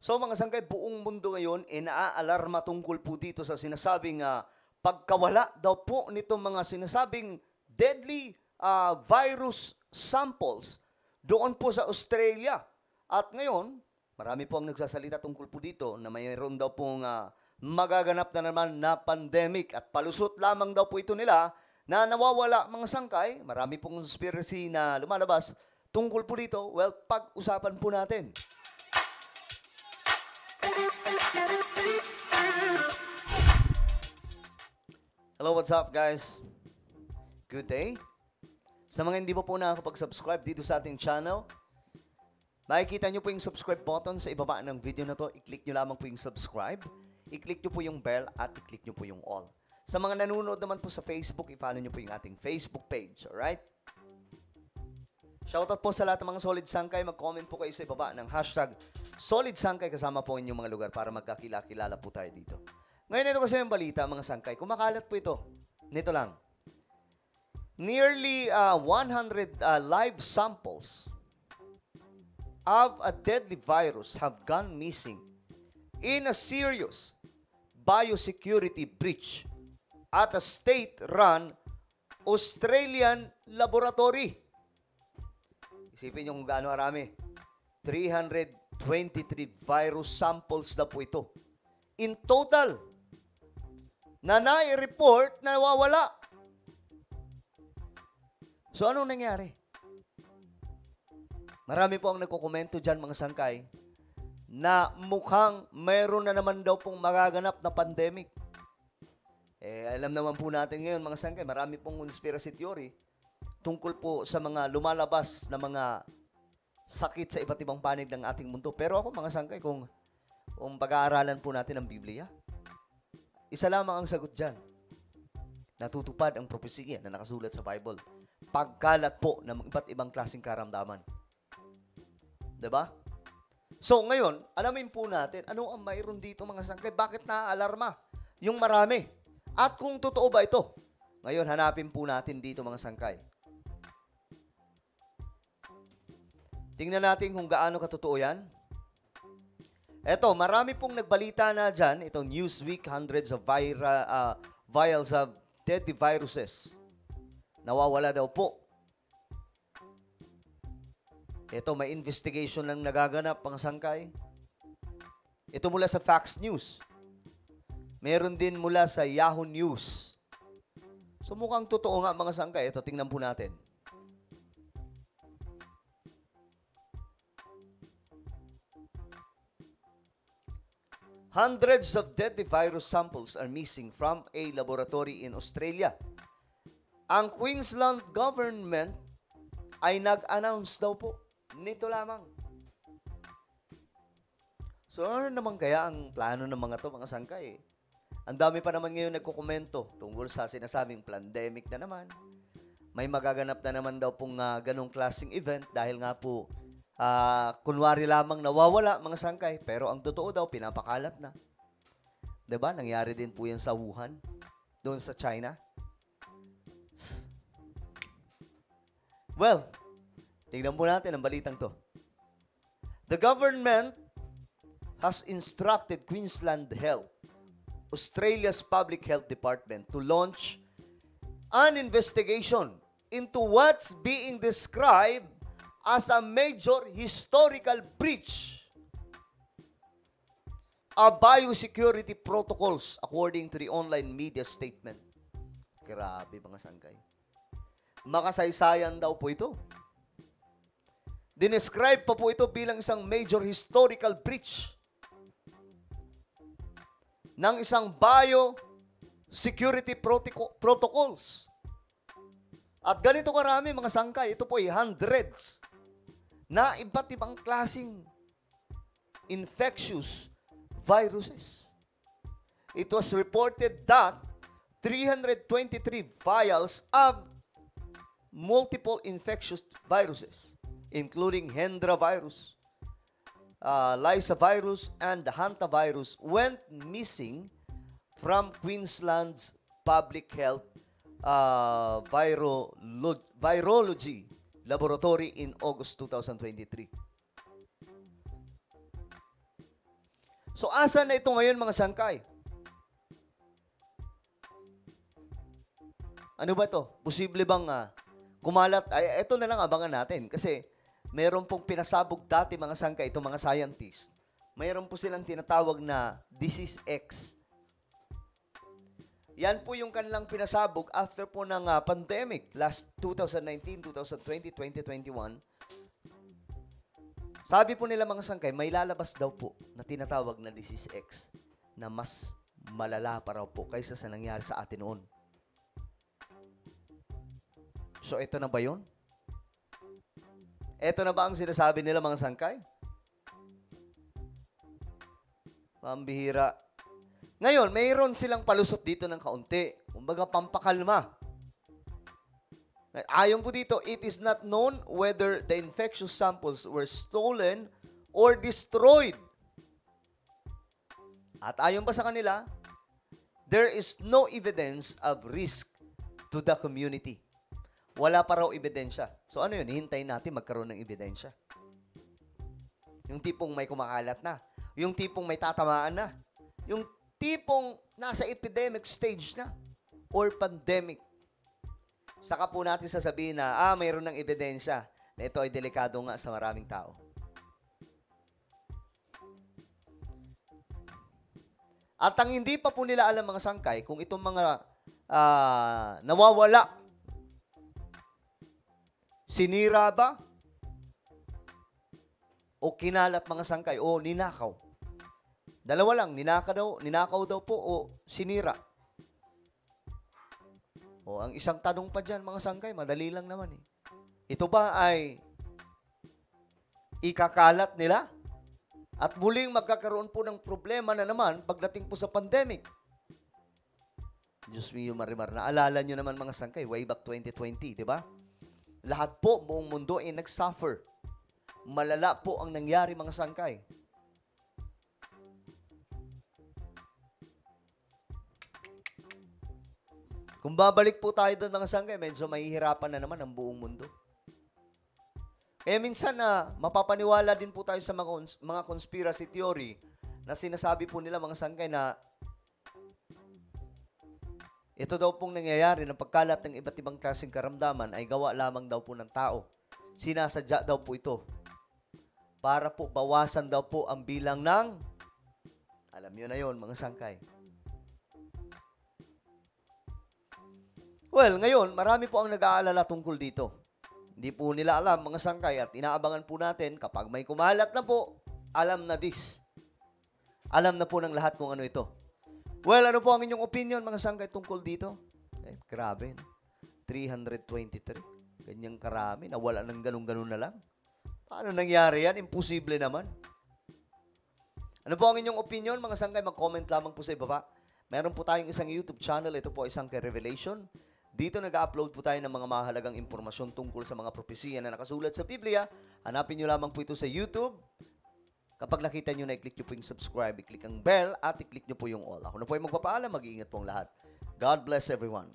So mga sangkay, buong mundo ngayon inaalarma tungkol po dito sa sinasabing pagkawala daw po nitong mga sinasabing deadly virus samples doon po sa Australia. At ngayon, marami po ang nagsasalita tungkol po dito na mayroon daw pong magaganap na naman na pandemic at palusot lamang daw po ito nila na nawawala mga sangkay. Marami pong conspiracy na lumalabas tungkol po dito. Well, pag-usapan po natin. Hello, what's up guys? Good day. Sa mga hindi pa po nakakapag-subscribe dito sa ating channel, makikita nyo po yung subscribe button sa ibaba ng video na to. I-click nyo lamang po yung subscribe, i-click nyo po yung bell, at i-click nyo po yung all. Sa mga nanonood naman po sa Facebook, i-follow nyo po yung ating Facebook page, alright? Shoutout po sa lahat ng mga Solid Sangkay. Mag-comment po kayo sa ibaba ng hashtag Solid Sangkay kasama po inyong mga lugar para magkakilala po tayo dito. Ngayon ito kasi yung balita mga sangkay. Kumakalat po ito. Nito lang. Nearly 100 live samples of a deadly virus have gone missing in a serious biosecurity breach at a state-run Australian laboratory. Isipin nyo kung gaano arami. 323 virus samples na po ito. In total, na nai-report na nawawala. So, anong nangyari? Marami po ang nagkokomento dyan, mga sangkay, na mukhang mayroon na naman daw pong magaganap na pandemic. Alam naman po natin ngayon, mga sangkay, marami pong conspiracy theory tungkol po sa mga lumalabas na mga sakit sa iba't ibang panig ng ating mundo. Pero ako, mga sangkay, kung pag-aaralan po natin ang Biblia, isa lamang ang sagot dyan. Natutupad ang propesiya na nakasulat sa Bible. Pagkalat po ng iba't ibang klaseng karamdaman. Diba? So, ngayon, alamin po natin, ano ang mayroon dito, mga sangkay? Bakit naaalarma yung marami? At kung totoo ba ito? Ngayon, hanapin po natin dito, mga sangkay. Tingnan natin kung gaano katotoo yan. Eto, marami pong nagbalita na dyan. Ito, Newsweek, hundreds of vials of deadly viruses. Nawawala daw po. Ito, may investigation lang nagaganap, mga sangkay. Ito mula sa Fox News. Meron din mula sa Yahoo News. So, mukhang totoo nga, mga sangkay. Ito, tingnan po natin. Hundreds of deadly virus samples are missing from a laboratory in Australia. Ang Queensland government ay nag-announce daw po nito lamang. So ano naman kaya ang plano ng mga to, mga sangkay? Ang dami pa naman ngayon nagkukomento tungkol sa sinasabing pandemic na naman. May magaganap na naman daw pong ganong klaseng event dahil nga po kunwari lamang nawawala, mga sangkay, pero ang totoo daw, pinapakalat na. Diba? Nangyari din po yan sa Wuhan, doon sa China. Well, tingnan po natin ang balitang to. The government has instructed Queensland Health, Australia's Public Health Department, to launch an investigation into what's being described as a major historical breach of biosecurity protocols according to the online media statement. Grabe, mga sangkay. Makasaysayan daw po ito. Dinescribe pa po ito bilang isang major historical breach ng isang biosecurity protocols. At ganito karami, mga sangkay, ito po ay hundreds na iba't ibang klaseng infectious viruses. It was reported that 323 vials of multiple infectious viruses, including Hendra virus, Lysa virus, and the hantavirus, went missing from Queensland's public health virology laboratory in August 2023. So, asa na ito ngayon mga sangkay? Ano ba to? Posible bang kumalat? Ay, ito na lang abangan natin. Kasi meron pong pinasabog dati mga sangkay, itong mga scientists. Mayroon po silang tinatawag na disease X. Yan po yung kanilang pinasabog after po ng pandemic last 2019, 2020, 2021. Sabi po nila mga sangkay, may lalabas daw po na tinatawag na disease X na mas malala pa raw po kaysa sa nangyari sa atin noon. So, ito na ba yun? Ito na ba ang sinasabi nila mga sangkay? Pambihira. Ngayon, mayroon silang palusot dito ng kaunti. Kumbaga, pampakalma. Ayon po dito, it is not known whether the infectious samples were stolen or destroyed. At ayon pa sa kanila, there is no evidence of risk to the community. Wala pa raw ebidensya. So ano yun? Hintayin natin magkaroon ng ebidensya. Yung tipong may kumakalat na. Yung tipong may tatamaan na. Yung tipong nasa epidemic stage na or pandemic. Saka po natin sasabihin na, mayroon ng ebidensya na ito ay delikado nga sa maraming tao. At ang hindi pa po nila alam mga sangkay, kung itong mga nawawala, sinira ba, o kinalat mga sangkay, o ninakaw. Dalawa lang, ninakaw daw po o sinira. O ang isang tanong pa dyan mga sangkay, madali lang naman eh. Ito ba ay ikakalat nila? At muling magkakaroon po ng problema na naman pagdating po sa pandemic. Diyos mio marimar, naalala nyo naman mga sangkay, way back 2020, di ba? Lahat po, buong mundo ay nag-suffer. Malala po ang nangyari mga sangkay. Kung babalik po tayo doon mga sangkay, medyo mahihirapan na naman ang buong mundo. Kaya minsan mapapaniwala din po tayo sa mga conspiracy theory na sinasabi po nila mga sangkay na ito daw pong nangyayari ng pagkalat ng iba't ibang klaseng karamdaman ay gawa lamang daw po ng tao. Sinasadya daw po ito para po bawasan daw po ang bilang ng, alam nyo na yon mga sangkay. Well, ngayon, marami po ang nag-aalala tungkol dito. Hindi po nila alam, mga sangkay, at inaabangan po natin, kapag may kumalat na po, alam na this. Alam na po ng lahat kung ano ito. Well, ano po ang inyong opinion, mga sangkay, tungkol dito? Grabe, no? 323. Ganyang karami, nawala ng ganun-ganun na lang. Paano nangyari yan? Imposible naman. Ano po ang inyong opinion, mga sangkay? Mag-comment lamang po sa ibaba. Meron po tayong isang YouTube channel. Ito po isang Revelation. Dito nag-upload po tayo ng mga mahalagang impormasyon tungkol sa mga propesiya na nakasulat sa Biblia. Hanapin nyo lamang po ito sa YouTube. Kapag nakita nyo na, i-click nyo po yung subscribe, i-click ang bell, at i-click nyo po yung all. Ako na po yung magpapaalam. Mag-iingat po ang lahat. God bless everyone.